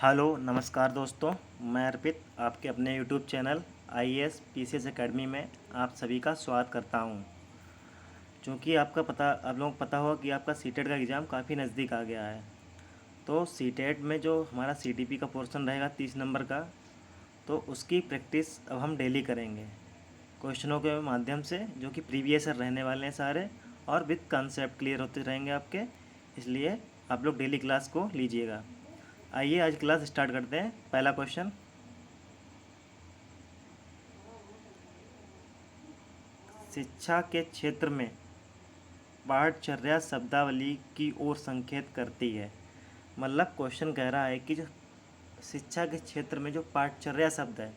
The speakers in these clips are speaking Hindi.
हेलो नमस्कार दोस्तों, मैं अर्पित आपके अपने YouTube channel IAS PCS academy में आप सभी का स्वागत करता हूं। क्योंकि आप लोगों को पता होगा कि आपका सीटेट का एग्ज़ाम काफ़ी नज़दीक आ गया है। तो सीटेट में जो हमारा सीटीपी का पोर्शन रहेगा 30 नंबर का, तो उसकी प्रैक्टिस अब हम डेली करेंगे क्वेश्चनों के माध्यम से, जो कि प्रीवियस ईयर रहने वाले हैं सारे, और विद कंसेप्ट क्लियर होते रहेंगे आपके। इसलिए आप लोग डेली क्लास को लीजिएगा। आइए आज क्लास स्टार्ट करते हैं। पहला क्वेश्चन, शिक्षा के क्षेत्र में पाठचर्या शब्दावली की ओर संकेत करती है। मतलब क्वेश्चन कह रहा है कि जो शिक्षा के क्षेत्र में जो पाठचर्या शब्द है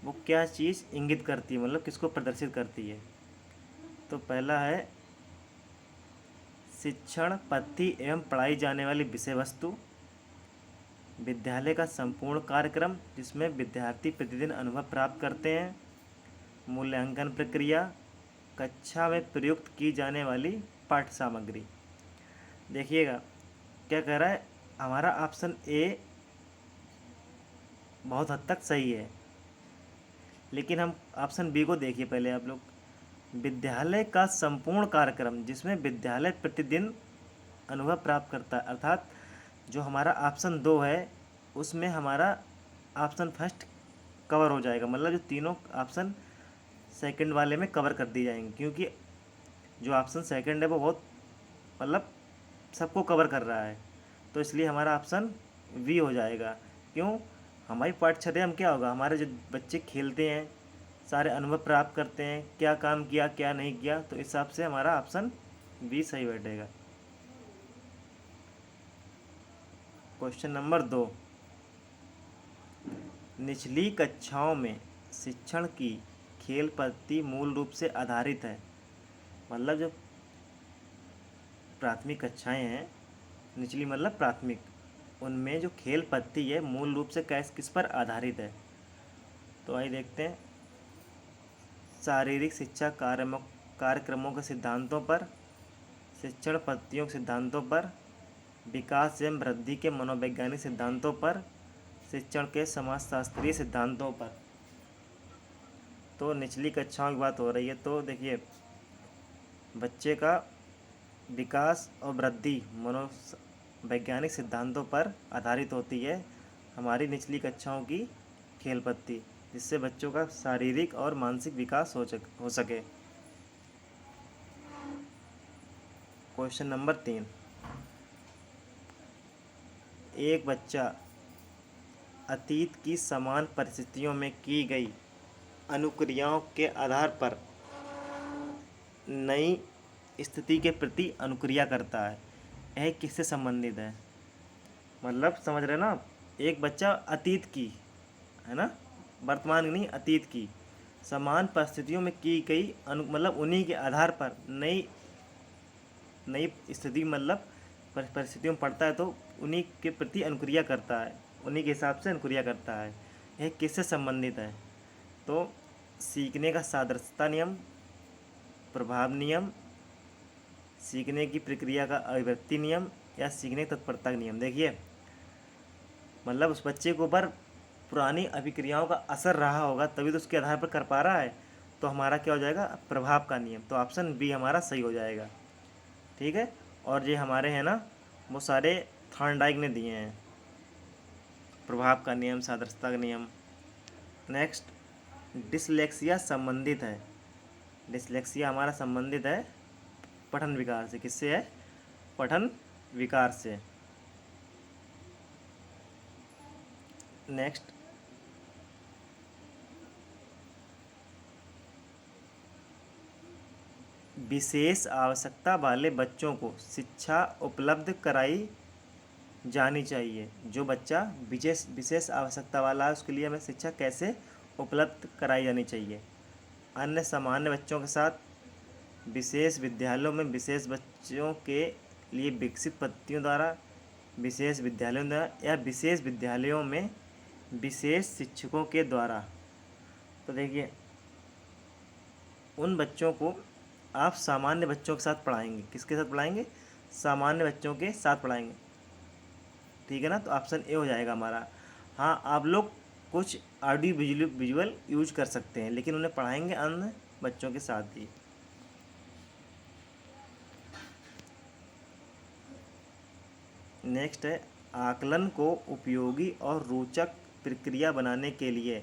वो क्या चीज़ इंगित करती है, मतलब किसको प्रदर्शित करती है। तो पहला है शिक्षण पद्धति एवं पढ़ाई जाने वाली विषय वस्तु, विद्यालय का संपूर्ण कार्यक्रम जिसमें विद्यार्थी प्रतिदिन अनुभव प्राप्त करते हैं, मूल्यांकन प्रक्रिया, कक्षा में प्रयुक्त की जाने वाली पाठ्य सामग्री। देखिएगा क्या कह रहा है, हमारा ऑप्शन ए बहुत हद तक सही है, लेकिन हम ऑप्शन बी को देखिए पहले आप लोग। विद्यालय का संपूर्ण कार्यक्रम जिसमें विद्यालय प्रतिदिन अनुभव प्राप्त करता है, अर्थात जो हमारा ऑप्शन दो है उसमें हमारा ऑप्शन फर्स्ट कवर हो जाएगा। मतलब जो तीनों ऑप्शन सेकंड वाले में कवर कर दी जाएंगे, क्योंकि जो ऑप्शन सेकंड है वो बहुत मतलब सबको कवर कर रहा है। तो इसलिए हमारा ऑप्शन वी हो जाएगा। क्यों? हमारी पाठ्यचर्या में क्या होगा, हमारे जो बच्चे खेलते हैं, सारे अनुभव प्राप्त करते हैं, क्या काम किया क्या नहीं किया, तो इस हिसाब से हमारा ऑप्शन बी सही बैठेगा। क्वेश्चन नंबर 2, निचली कक्षाओं में शिक्षण की खेल पद्धति मूल रूप से आधारित है। मतलब जो प्राथमिक कक्षाएं हैं, निचली मतलब प्राथमिक, उनमें जो खेल पद्धति है मूल रूप से किस पर आधारित है। तो आइए देखते हैं। शारीरिक शिक्षा कार्यक्रमों के सिद्धांतों पर, शिक्षण पद्धतियों के सिद्धांतों पर, विकास एवं वृद्धि के मनोवैज्ञानिक सिद्धांतों पर, शिक्षण के समाजशास्त्रीय सिद्धांतों पर। तो निचली कक्षाओं की बात हो रही है, तो देखिए बच्चे का विकास और वृद्धि मनोवैज्ञानिक सिद्धांतों पर आधारित होती है हमारी निचली कक्षाओं की खेल पद्धति, जिससे बच्चों का शारीरिक और मानसिक विकास हो सके। क्वेश्चन नंबर 3, एक बच्चा अतीत की समान परिस्थितियों में की गई अनुक्रियाओं के आधार पर नई स्थिति के प्रति अनुक्रिया करता है। यह किससे संबंधित है? मतलब समझ रहे ना आप, एक बच्चा अतीत की, है ना, वर्तमान की नहीं, अतीत की समान परिस्थितियों में की गई मतलब उन्हीं के आधार पर नई नई स्थिति, मतलब परिस्थितियों में पड़ता है तो उन्हीं के प्रति अनुक्रिया करता है, उन्हीं के हिसाब से अनुक्रिया करता है। यह किससे संबंधित है? तो सीखने का सादृश्यता नियम, प्रभाव नियम, सीखने की प्रक्रिया का अभिव्यक्ति नियम, या सीखने की तत्परता का नियम। देखिए मतलब उस बच्चे के ऊपर पुरानी अभिक्रियाओं का असर रहा होगा तभी तो उसके आधार पर कर पा रहा है। तो हमारा क्या हो जाएगा, प्रभाव का नियम। तो ऑप्शन बी हमारा सही हो जाएगा। ठीक है, और ये हमारे हैं ना, वो सारे थॉर्नडाइक ने दिए हैं, प्रभाव का नियम, सादृश्यता का नियम। नेक्स्ट, डिसलेक्सिया संबंधित है, डिसलेक्सिया हमारा संबंधित है पठन विकार से। किससे है? पठन विकार से। नेक्स्ट, विशेष आवश्यकता वाले बच्चों को शिक्षा उपलब्ध कराई जानी चाहिए। जो बच्चा विशेष विशेष आवश्यकता वाला है उसके लिए हमें शिक्षा कैसे उपलब्ध कराई जानी चाहिए? अन्य सामान्य बच्चों के साथ, विशेष विद्यालयों में विशेष बच्चों के लिए विकसित पद्धतियों द्वारा, विशेष विद्यालयों द्वारा, या विशेष विद्यालयों में विशेष शिक्षकों के द्वारा। तो देखिए उन बच्चों को आप सामान्य बच्चों के साथ पढ़ाएंगे। किसके साथ पढ़ाएंगे? सामान्य बच्चों के साथ पढ़ाएंगे। ठीक है ना, तो ऑप्शन ए हो जाएगा हमारा। हाँ, आप लोग कुछ ऑडियो विजुअल यूज कर सकते हैं, लेकिन उन्हें पढ़ाएंगे अन्य बच्चों के साथ ही। नेक्स्ट है, आकलन को उपयोगी और रोचक प्रक्रिया बनाने के लिए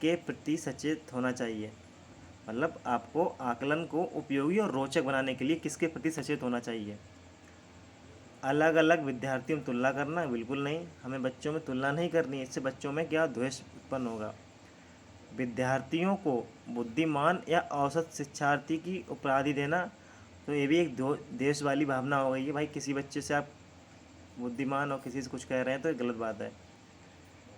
के प्रति सचेत होना चाहिए। मतलब आपको आकलन को उपयोगी और रोचक बनाने के लिए किसके प्रति सचेत होना चाहिए? अलग अलग विद्यार्थियों में तुलना करना, बिल्कुल नहीं, हमें बच्चों में तुलना नहीं करनी है, इससे बच्चों में क्या द्वेष उत्पन्न होगा। विद्यार्थियों को बुद्धिमान या औसत शिक्षार्थी की उपाधि देना, तो ये भी एक देश वाली भावना हो गई है भाई। किसी बच्चे से आप बुद्धिमान और किसी से कुछ कह रहे हैं तो ये गलत बात है।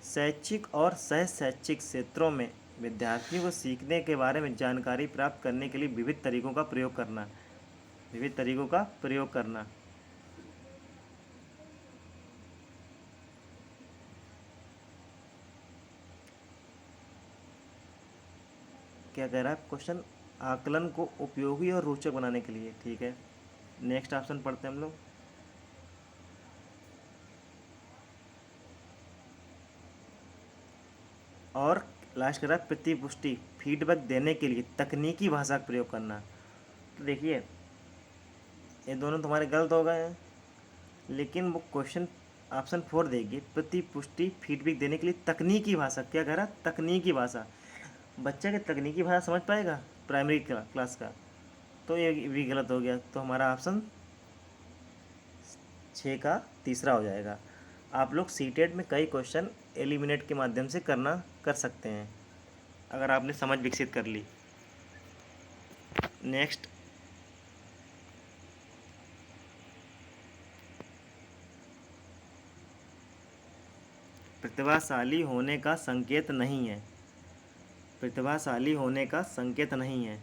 शैक्षिक और सह शैक्षिक क्षेत्रों में विद्यार्थियों को सीखने के बारे में जानकारी प्राप्त करने के लिए विविध तरीकों का प्रयोग करना, विविध तरीकों का प्रयोग करना। क्या कह रहा है क्वेश्चन? आकलन को उपयोगी और रोचक बनाने के लिए, ठीक है। नेक्स्ट ऑप्शन पढ़ते हैं हम लोग। और लास्ट कह रहा है प्रतिपुष्टि फीडबैक देने के लिए तकनीकी भाषा का प्रयोग करना। तो देखिए, ये दोनों तुम्हारे गलत हो गए हैं, लेकिन वो क्वेश्चन ऑप्शन 4 देगी, प्रतिपुष्टि फीडबैक देने के लिए तकनीकी भाषा। क्या कह रहा है? तकनीकी भाषा। बच्चा के तकनीकी भाषा समझ पाएगा प्राइमरी क्लास का? तो ये भी गलत हो गया। तो हमारा ऑप्शन 6 का तीसरा हो जाएगा। आप लोग सीटेट में कई क्वेश्चन एलिमिनेट के माध्यम से कर सकते हैं, अगर आपने समझ विकसित कर ली। नेक्स्ट, प्रतिभाशाली होने का संकेत नहीं है। प्रतिभाशाली होने का संकेत नहीं है।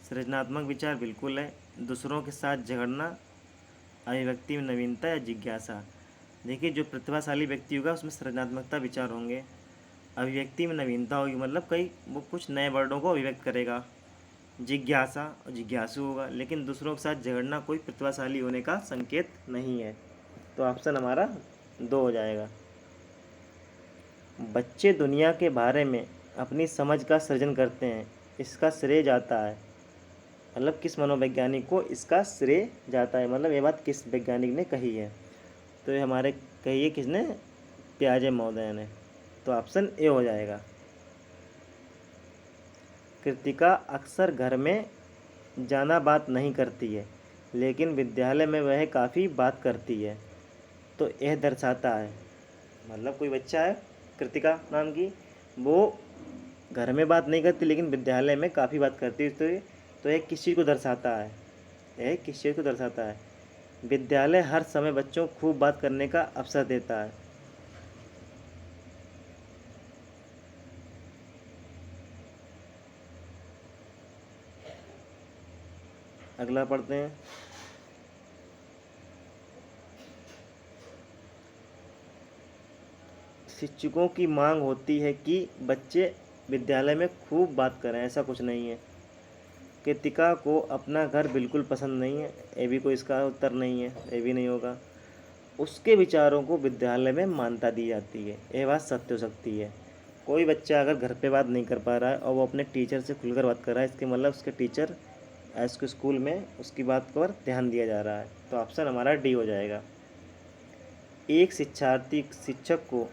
सृजनात्मक विचार बिल्कुल है। दूसरों के साथ झगड़ना, अभिव्यक्ति में नवीनता या जिज्ञासा। देखिए, जो प्रतिभाशाली व्यक्ति होगा उसमें सृजनात्मकता विचार होंगे, अभिव्यक्ति में नवीनता होगी, मतलब वो कुछ नए वर्डों को अभिव्यक्त करेगा, जिज्ञासा और जिज्ञासु होगा। लेकिन दूसरों के साथ झगड़ना कोई प्रतिभाशाली होने का संकेत नहीं है। तो ऑप्शन हमारा 2 हो जाएगा। बच्चे दुनिया के बारे में अपनी समझ का सृजन करते हैं, इसका श्रेय जाता है। मतलब किस मनोवैज्ञानिक को इसका श्रेय जाता है, मतलब ये बात किस वैज्ञानिक ने कही है? तो ये हमारे कही है किसने? प्याजे महोदय ने। तो ऑप्शन ए हो जाएगा। कृतिका अक्सर घर में ज़्यादा बात नहीं करती है, लेकिन विद्यालय में वह काफ़ी बात करती है। तो यह दर्शाता है, मतलब कोई बच्चा है कृतिका नाम की, वो घर में बात नहीं करती लेकिन विद्यालय में काफ़ी बात करती है। तो यह किस चीज़ को दर्शाता है? यह किस चीज़ को दर्शाता है? विद्यालय हर समय बच्चों को खूब बात करने का अवसर देता है। अगला पढ़ते हैं। शिक्षकों की मांग होती है कि बच्चे विद्यालय में खूब बात करें, ऐसा कुछ नहीं है। कृतिका को अपना घर बिल्कुल पसंद नहीं है, ये भी कोई इसका उत्तर नहीं है, ये भी नहीं होगा। उसके विचारों को विद्यालय में मान्यता दी जाती है, ये बात सत्य हो सकती है। कोई बच्चा अगर घर पे बात नहीं कर पा रहा है और वो अपने टीचर से खुलकर बात कर रहा है, इसके मतलब उसके टीचर उसके स्कूल में उसकी बात पर ध्यान दिया जा रहा है। तो ऑप्शन हमारा डी हो जाएगा। एक शिक्षक को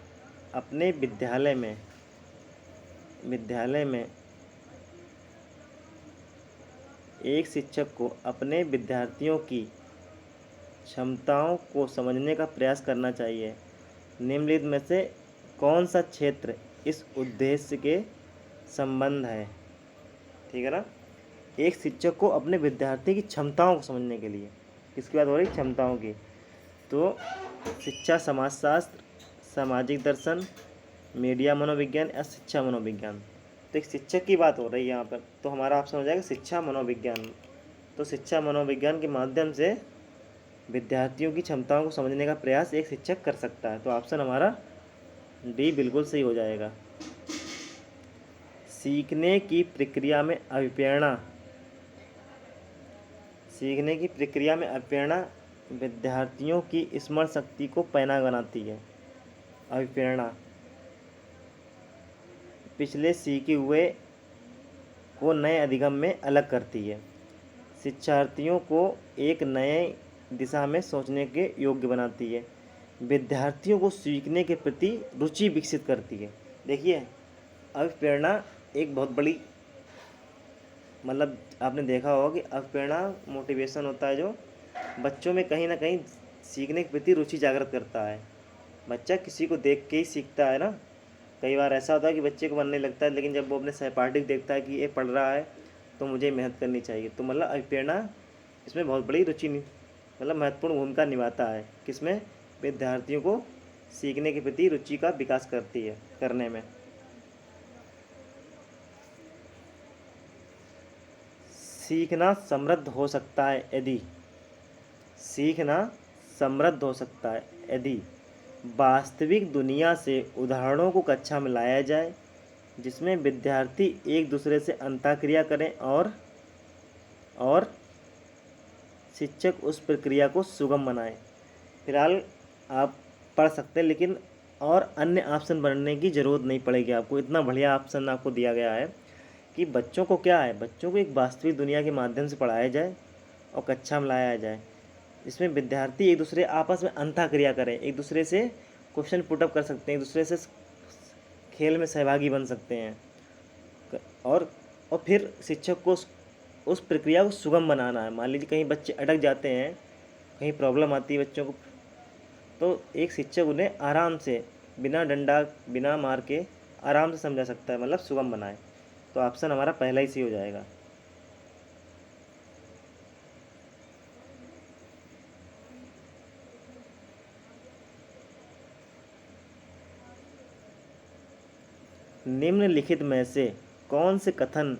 अपने विद्यालय में एक शिक्षक को अपने विद्यार्थियों की क्षमताओं को समझने का प्रयास करना चाहिए। निम्नलिखित में से कौन सा क्षेत्र इस उद्देश्य के संबंध है? ठीक है ना। एक शिक्षक को अपने विद्यार्थी की क्षमताओं को समझने के लिए, किसकी बात हो रही? क्षमताओं की। तो शिक्षा समाजशास्त्र, सामाजिक दर्शन, मीडिया मनोविज्ञान या शिक्षा मनोविज्ञान। तो एक शिक्षक की बात हो रही है यहाँ पर, तो हमारा ऑप्शन हो जाएगा शिक्षा मनोविज्ञान। तो शिक्षा मनोविज्ञान के माध्यम से विद्यार्थियों की क्षमताओं को समझने का प्रयास एक शिक्षक कर सकता है। तो ऑप्शन हमारा डी बिल्कुल सही हो जाएगा। सीखने की प्रक्रिया में अभिप्रेरणा विद्यार्थियों की स्मरण शक्ति को पैना बनाती है। अभिप्रेरणा पिछले सीखे हुए को नए अधिगम में अलग करती है। शिक्षार्थियों को एक नए दिशा में सोचने के योग्य बनाती है। विद्यार्थियों को सीखने के प्रति रुचि विकसित करती है। देखिए, अभिप्रेरणा एक बहुत बड़ी, मतलब आपने देखा होगा कि अभिप्रेरणा मोटिवेशन होता है जो बच्चों में कहीं ना कहीं सीखने के प्रति रुचि जागृत करता है। बच्चा किसी को देख के ही सीखता है ना। कई बार ऐसा होता है कि बच्चे को मन नहीं लगता है, लेकिन जब वो अपने सहपाठी को देखता है कि ये पढ़ रहा है तो मुझे मेहनत करनी चाहिए, तो मतलब अभिप्रेरणा इसमें बहुत बड़ी रुचि मतलब महत्वपूर्ण भूमिका निभाता है। किसमें? विद्यार्थियों को सीखने के प्रति रुचि का विकास करती है करने में। सीखना समृद्ध हो सकता है यदि सीखना समृद्ध हो सकता है यदि वास्तविक दुनिया से उदाहरणों को कक्षा में लाया जाए, जिसमें विद्यार्थी एक दूसरे से अंतःक्रिया करें और शिक्षक उस प्रक्रिया को सुगम बनाए। फिलहाल आप पढ़ सकते हैं, लेकिन और अन्य ऑप्शन बनने की ज़रूरत नहीं पड़ेगी आपको। इतना बढ़िया ऑप्शन आपको दिया गया है कि बच्चों को क्या है, बच्चों को एक वास्तविक दुनिया के माध्यम से पढ़ाया जाए और कक्षा में लाया जाए। इसमें विद्यार्थी एक दूसरे आपस में अंतःक्रिया करें, एक दूसरे से क्वेश्चन पुटअप कर सकते हैं, एक दूसरे से खेल में सहभागी बन सकते हैं और फिर शिक्षक को उस प्रक्रिया को सुगम बनाना है। मान लीजिए कहीं बच्चे अटक जाते हैं, कहीं प्रॉब्लम आती है बच्चों को, तो एक शिक्षक उन्हें आराम से बिना डंडा बिना मार के आराम से समझा सकता है, मतलब सुगम बनाए। तो ऑप्शन हमारा पहला ही सी हो जाएगा। निम्नलिखित में से कौन से कथन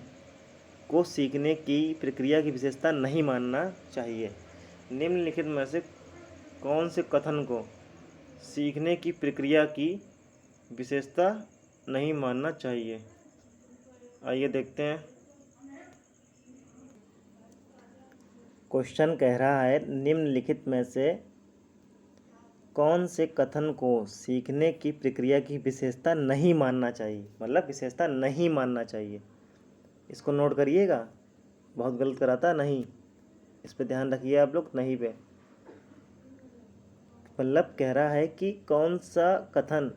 को सीखने की प्रक्रिया की विशेषता नहीं मानना चाहिए? निम्नलिखित में से कौन से कथन को सीखने की प्रक्रिया की विशेषता नहीं मानना चाहिए? आइए देखते हैं। क्वेश्चन कह रहा है निम्नलिखित में से कौन से कथन को सीखने की प्रक्रिया की विशेषता नहीं मानना चाहिए, मतलब विशेषता नहीं मानना चाहिए। इसको नोट करिएगा, बहुत गलत कराता नहीं, इस पे ध्यान रखिए आप लोग। नहीं पे मतलब कह रहा है कि कौन सा कथन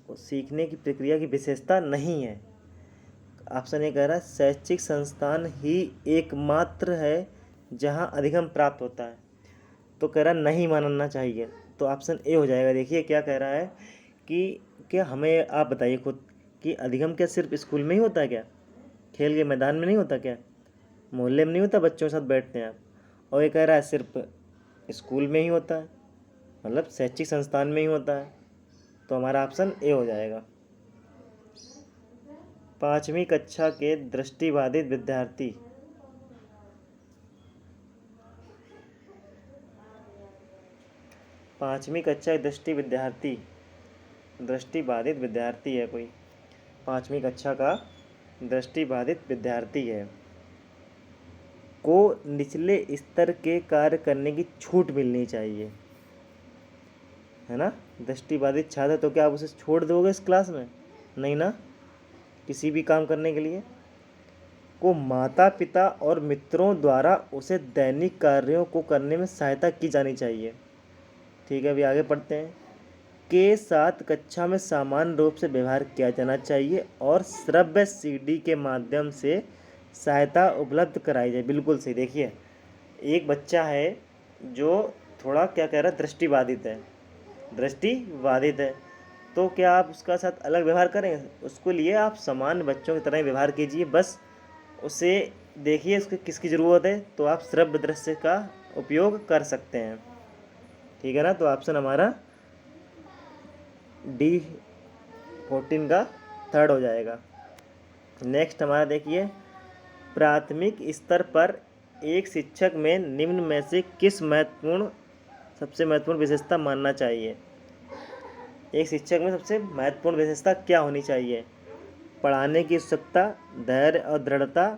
सीखने की प्रक्रिया की विशेषता नहीं है। ऑप्शन ए कह रहा है शैक्षिक संस्थान ही एकमात्र है जहां अधिगम प्राप्त होता है, तो कह रहा नहीं मानना चाहिए, तो ऑप्शन ए हो जाएगा। देखिए क्या कह रहा है कि क्या हमें आप बताइए खुद कि अधिगम क्या सिर्फ स्कूल में ही होता है क्या? खेल के मैदान में नहीं होता क्या? मोहल्ले में नहीं होता, बच्चों के साथ बैठते हैं आप? और ये कह रहा है सिर्फ स्कूल में ही होता है, मतलब शैक्षिक संस्थान में ही होता है, तो हमारा ऑप्शन ए हो जाएगा। 5वीं कक्षा के दृष्टिबाधित विद्यार्थी 5वीं कक्षा के दृष्टिबाधित विद्यार्थी है कोई, 5वीं कक्षा का दृष्टिबाधित विद्यार्थी है, को निचले स्तर के कार्य करने की छूट मिलनी चाहिए, है ना। दृष्टिबाधित छात्र, तो क्या आप उसे छोड़ दोगे इस क्लास में? नहीं ना, किसी भी काम करने के लिए। को माता पिता और मित्रों द्वारा उसे दैनिक कार्यों को करने में सहायता की जानी चाहिए। ठीक है, अभी आगे पढ़ते हैं। के साथ कक्षा में समान रूप से व्यवहार किया जाना चाहिए और श्रव्य सीडी के माध्यम से सहायता उपलब्ध कराई जाए। बिल्कुल सही। देखिए, एक बच्चा है जो थोड़ा क्या कह रहा है, दृष्टिबाधित है, तो क्या आप उसका साथ अलग व्यवहार करेंगे? उसको लिए आप समान बच्चों की तरह व्यवहार कीजिए, बस उसे देखिए उसको किसकी ज़रूरत है, तो आप श्रव्य दृश्य का उपयोग कर सकते हैं। ठीक है ना, तो ऑप्शन हमारा D14 का थर्ड हो जाएगा। नेक्स्ट हमारा देखिए, प्राथमिक स्तर पर एक शिक्षक में निम्न में से किस सबसे महत्वपूर्ण विशेषता मानना चाहिए? एक शिक्षक में सबसे महत्वपूर्ण विशेषता क्या होनी चाहिए? पढ़ाने की उत्सुकता, धैर्य और दृढ़ता,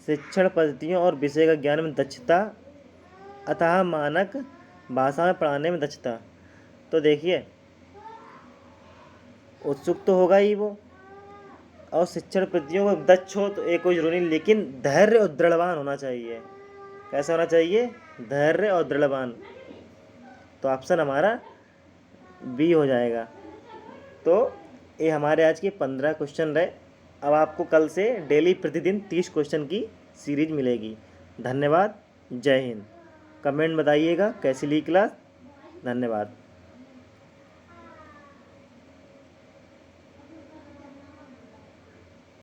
शिक्षण पद्धतियों और विषय का ज्ञान में दक्षता, अतः मानक भाषा में पढ़ाने में दक्षता। तो देखिए, उत्सुक तो होगा ही वो। और शिक्षण प्रतियों में दक्ष हो तो एक कोई जरूरी नहीं, लेकिन धैर्य और दृढ़वान होना चाहिए। कैसा होना चाहिए? धैर्य और दृढ़वान। तो ऑप्शन हमारा बी हो जाएगा। तो ये हमारे आज के 15 क्वेश्चन रहे। अब आपको कल से डेली प्रतिदिन 30 क्वेश्चन की सीरीज मिलेगी। धन्यवाद। जय हिंद। कमेंट बताइएगा कैसी ली क्लास। धन्यवाद।